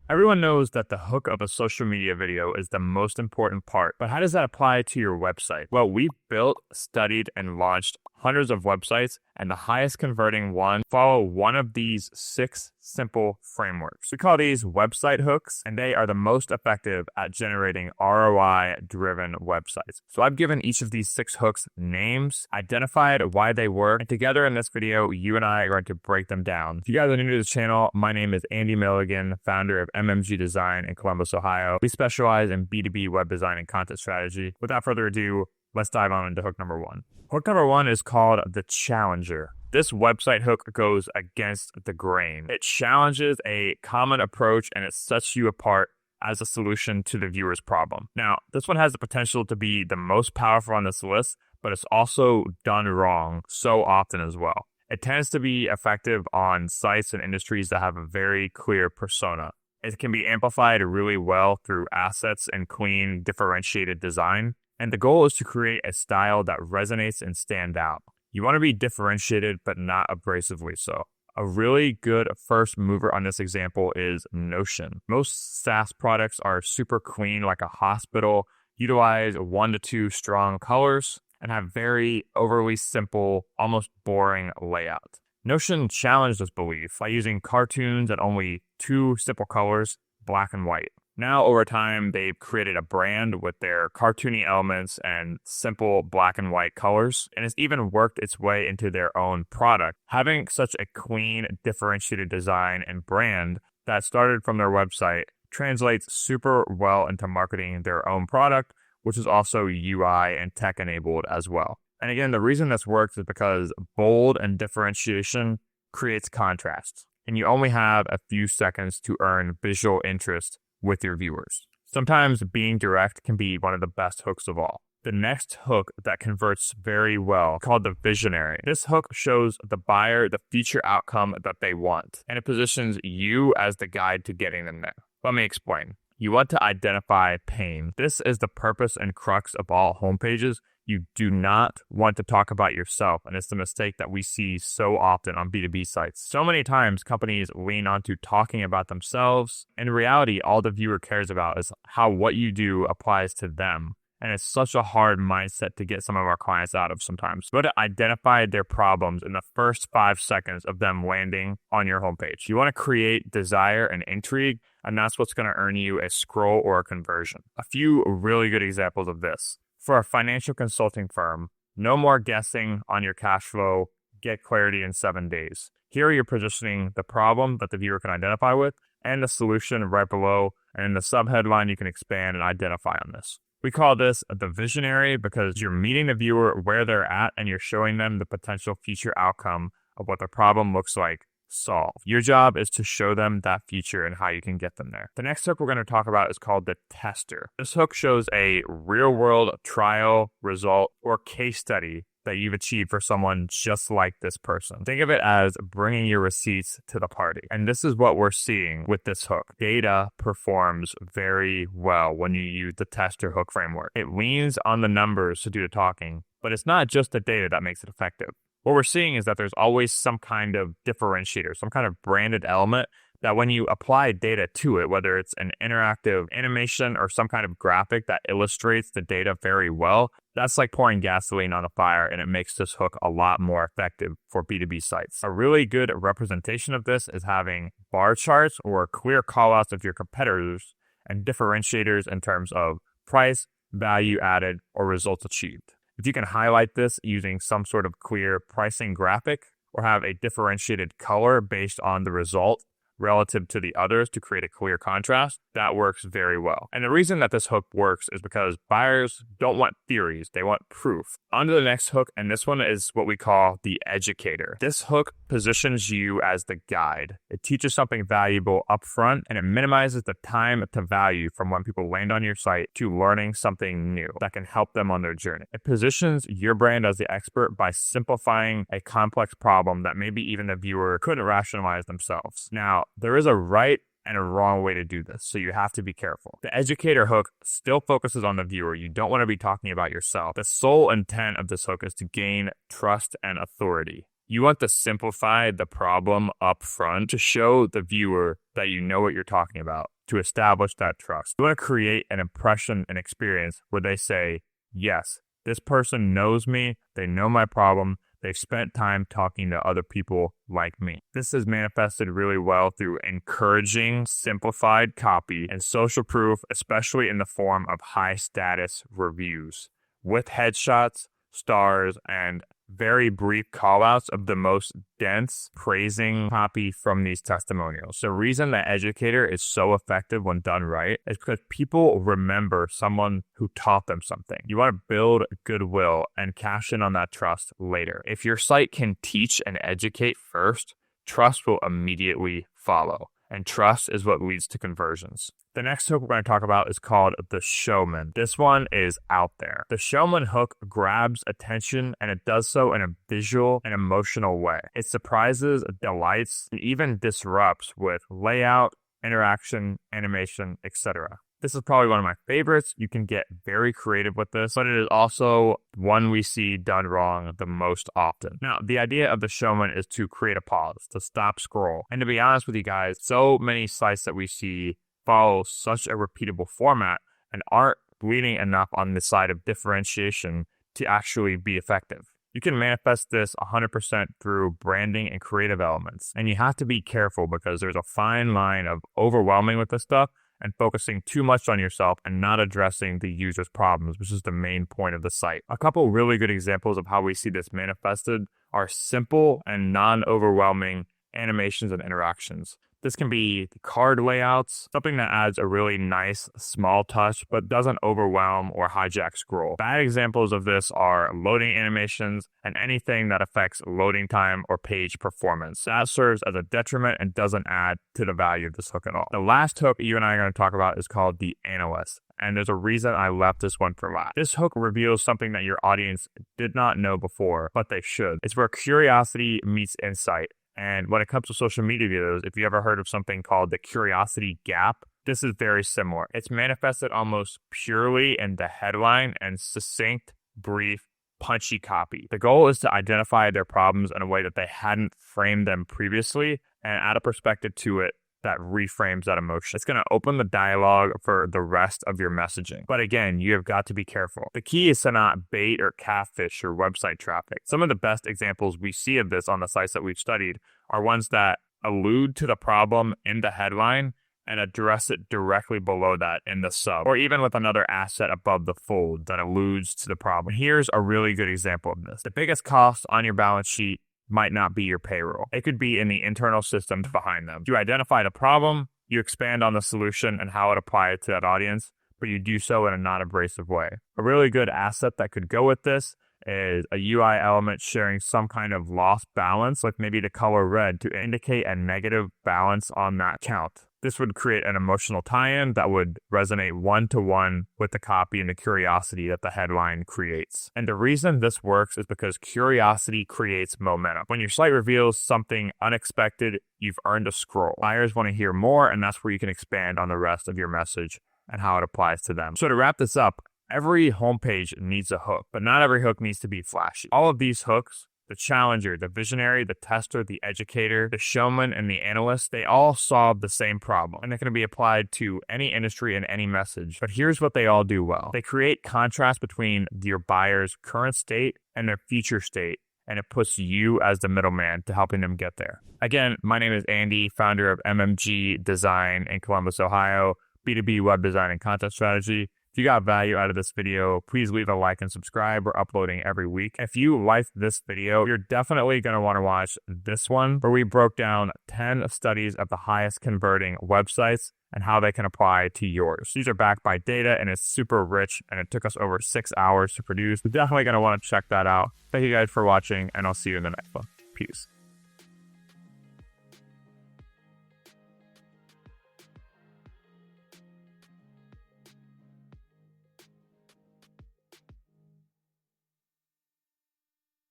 Everyone knows that the hook of a social media video is the most important part, but how does that apply to your website? Well, we built, studied, and launched hundreds of websites, and the highest converting ones follow one of these 6 simple frameworks. We call these website hooks, and they are the most effective at generating ROI-driven websites. So I've given each of these 6 hooks names, identified why they work, and together in this video, you and I are going to break them down. If you guys are new to this channel, my name is Andy Milligan, founder of MMG Design in Columbus, Ohio. We specialize in B2B web design and content strategy. Without further ado, let's dive on into hook number 1. Hook number 1 is called the Challenger. This website hook goes against the grain. It challenges a common approach and it sets you apart as a solution to the viewer's problem. Now, this one has the potential to be the most powerful on this list, but it's also done wrong so often as well. It tends to be effective on sites and industries that have a very clear persona. It can be amplified really well through assets and clean, differentiated design. And the goal is to create a style that resonates and stand out. You want to be differentiated, but not abrasively so. A really good first mover on this example is Notion. Most SaaS products are super clean, like a hospital, utilize 1 to 2 strong colors, and have very overly simple, almost boring layout. Notion challenged this belief by using cartoons and only 2 simple colors, black and white. Now, over time, they've created a brand with their cartoony elements and simple black and white colors, and it's even worked its way into their own product. Having such a clean, differentiated design and brand that started from their website translates super well into marketing their own product, which is also UI and tech enabled as well. And again, the reason this works is because bold and differentiation creates contrast, and you only have a few seconds to earn visual interest with your viewers. Sometimes being direct can be one of the best hooks of all. The next hook that converts very well, called the Visionary. This hook shows the buyer the future outcome that they want, and it positions you as the guide to getting them there. Let me explain. You want to identify pain. This is the purpose and crux of all homepages. You do not want to talk about yourself, and it's the mistake that we see so often on B2B sites. So many times companies lean onto talking about themselves. In reality, all the viewer cares about is how what you do applies to them. And it's such a hard mindset to get some of our clients out of sometimes. But identify their problems in the first 5 seconds of them landing on your homepage. You want to create desire and intrigue, and that's what's going to earn you a scroll or a conversion. A few really good examples of this. For a financial consulting firm, no more guessing on your cash flow, get clarity in 7 days. Here you're positioning the problem that the viewer can identify with and the solution right below, and in the subheadline you can expand and identify on this. We call this the Visionary because you're meeting the viewer where they're at and you're showing them the potential future outcome of what the problem looks like solved. Your job is to show them that future and how you can get them there. The next hook we're going to talk about is called the Tester. This hook shows a real-world trial, result, or case study that you've achieved for someone just like this person. Think of it as bringing your receipts to the party. And this is what we're seeing with this hook. Data performs very well when you use the Tester hook framework. It leans on the numbers to do the talking, but it's not just the data that makes it effective. What we're seeing is that there's always some kind of differentiator, some kind of branded element that when you apply data to it, whether it's an interactive animation or some kind of graphic that illustrates the data very well, that's like pouring gasoline on a fire, and it makes this hook a lot more effective for B2B sites. A really good representation of this is having bar charts or clear callouts of your competitors and differentiators in terms of price, value added, or results achieved. If you can highlight this using some sort of clear pricing graphic or have a differentiated color based on the result relative to the others to create a clear contrast, that works very well. And the reason that this hook works is because buyers don't want theories, they want proof. On to the next hook, and this one is what we call the educator. This hook positions you as the guide. It teaches something valuable up front, and it minimizes the time to value from when people land on your site to learning something new that can help them on their journey. It positions your brand as the expert by simplifying a complex problem that maybe even the viewer couldn't rationalize themselves. Now, there is a right and a wrong way to do this, so you have to be careful. The educator hook still focuses on the viewer. You don't want to be talking about yourself. The sole intent of this hook is to gain trust and authority. You want to simplify the problem up front to show the viewer that you know what you're talking about. to establish that trust. You want to create an impression and experience where they say, yes, this person knows me, they know my problem, they've spent time talking to other people like me. This is manifested really well through encouraging simplified copy and social proof, especially in the form of high status reviews with headshots, stars, and very brief callouts of the most dense praising copy from these testimonials. The reason that educator is so effective when done right is because people remember someone who taught them something. You want to build goodwill and cash in on that trust later. If your site can teach and educate first, trust will immediately follow. And trust is what leads to conversions. The next hook we're going to talk about is called the showman. This one is out there. The showman hook grabs attention, and it does so in a visual and emotional way. It surprises, delights, and even disrupts with layout, interaction, animation, etc. This is probably one of my favorites. You can get very creative with this, but it is also one we see done wrong the most often. Now, the idea of the showman is to create a pause, to stop scroll. And to be honest with you guys, so many sites that we see follow such a repeatable format and aren't leaning enough on the side of differentiation to actually be effective. You can manifest this 100% through branding and creative elements. And you have to be careful because there's a fine line of overwhelming with this stuff and focusing too much on yourself and not addressing the user's problems, which is the main point of the site. A couple really good examples of how we see this manifested are simple and non-overwhelming animations and interactions. This can be the card layouts, something that adds a really nice small touch but doesn't overwhelm or hijack scroll. Bad examples of this are loading animations and anything that affects loading time or page performance. That serves as a detriment and doesn't add to the value of this hook at all. The last hook you and I are going to talk about is called the analyst. And there's a reason I left this one for last. This hook reveals something that your audience did not know before, but they should. It's where curiosity meets insight. And when it comes to social media videos, if you ever heard of something called the curiosity gap, this is very similar. It's manifested almost purely in the headline and succinct, brief, punchy copy. The goal is to identify their problems in a way that they hadn't framed them previously and add a perspective to it that reframes that emotion. It's going to open the dialogue for the rest of your messaging. But again, you have got to be careful. The key is to not bait or catfish your website traffic. Some of the best examples we see of this on the sites that we've studied are ones that allude to the problem in the headline and address it directly below that in the sub, or even with another asset above the fold that alludes to the problem. Here's a really good example of this. The biggest cost on your balance sheet might not be your payroll. It could be in the internal systems behind them. You identify the problem, you expand on the solution and how it applies to that audience, but you do so in a non-abrasive way. A really good asset that could go with this is a UI element sharing some kind of lost balance, like maybe the color red, to indicate a negative balance on that count. This would create an emotional tie-in that would resonate one-to-one with the copy and the curiosity that the headline creates. And the reason this works is because curiosity creates momentum. When your site reveals something unexpected, you've earned a scroll. Buyers want to hear more, and that's where you can expand on the rest of your message and how it applies to them. So to wrap this up, every homepage needs a hook, but not every hook needs to be flashy. All of these hooks, the challenger, the visionary, the tester, the educator, the showman, and the analyst, they all solve the same problem. And they can be applied to any industry and any message. But here's what they all do well. They create contrast between your buyer's current state and their future state. And it puts you as the middleman to helping them get there. Again, my name is Andy, founder of MMG Design in Columbus, Ohio, B2B web design and content strategy. If you got value out of this video, please leave a like and subscribe. We're uploading every week. If you liked this video, you're definitely going to want to watch this one where we broke down 10 studies of the highest converting websites and how they can apply to yours. These are backed by data and it's super rich and it took us over 6 hours to produce. You're definitely going to want to check that out. Thank you guys for watching and I'll see you in the next one. Peace.